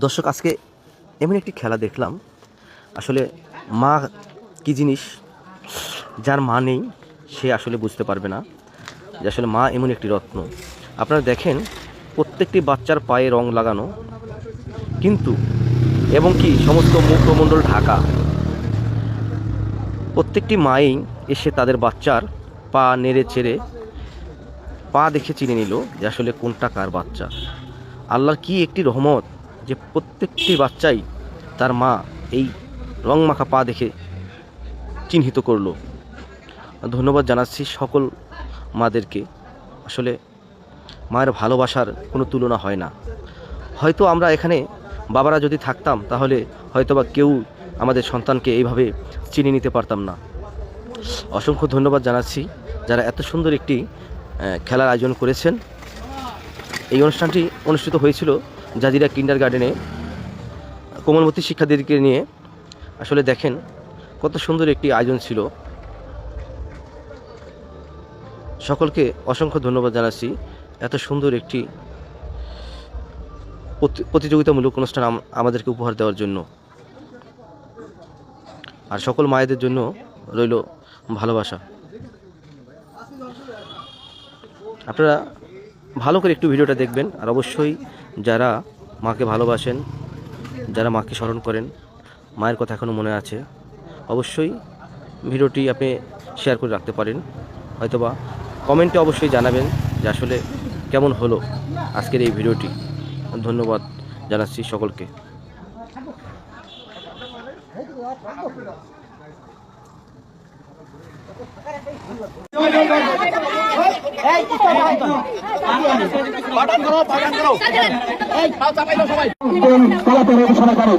দর্শক, আজকে এমন একটি খেলা দেখলাম। আসলে মা কি জিনিস, যার মা নেই সে আসলে বুঝতে পারবে না যে আসলে মা এমন একটি রত্ন। আপনারা দেখেন, প্রত্যেকটি বাচ্চার পায়ে রং লাগানো, কিন্তু এবং কি সমস্ত মুখমণ্ডল ঢাকা। প্রত্যেকটি মাই এসে তাদের বাচ্চার পা নেড়ে চেড়ে পা দেখে চিনে নিল যে আসলে কোনটা কার বাচ্চা। আল্লাহর কি একটি রহমত যে প্রত্যেকটি বাচ্চাই তার মা এই রং মাখা পা দেখে চিহ্নিত করলো। ধন্যবাদ জানাচ্ছি সকল মাদেরকে। আসলে মায়ের ভালোবাসার কোনো তুলনা হয় না। হয়তো আমরা এখানে বাবারা যদি থাকতাম তাহলে হয়তোবা কেউ আমাদের সন্তানকে এইভাবে চিনে নিতে পারতাম না। অসংখ্য ধন্যবাদ জানাচ্ছি যারা এত সুন্দর একটি খেলার আয়োজন করেছেন। এই অনুষ্ঠানটি অনুষ্ঠিত হয়েছিল জাজিরা কিন্ডার গার্ডেনে কোমলমতি শিক্ষার্থীদেরকে নিয়ে। আসলে দেখেন কত সুন্দর একটি আয়োজন ছিল। সকলকে অসংখ্য ধন্যবাদ জানাচ্ছি এত সুন্দর একটি প্রতিযোগিতামূলক অনুষ্ঠান আমাদেরকে উপহার দেওয়ার জন্য। আর সকল মায়েদের জন্য রইল ভালোবাসা। আপনারা ভালো করে একটু ভিডিওটা দেখবেন। আর অবশ্যই যারা মাকে ভালোবাসেন, যারা মাকে স্মরণ করেন, মায়ের কথা এখনও মনে আছে, অবশ্যই ভিডিওটি আপনি শেয়ার করে রাখতে পারেন। হয়তোবা কমেন্টে অবশ্যই জানাবেন যে আসলে কেমন হলো আজকের এই ভিডিওটি। ধন্যবাদ জানাচ্ছি সকলকে। কলা পরিবেশনা করে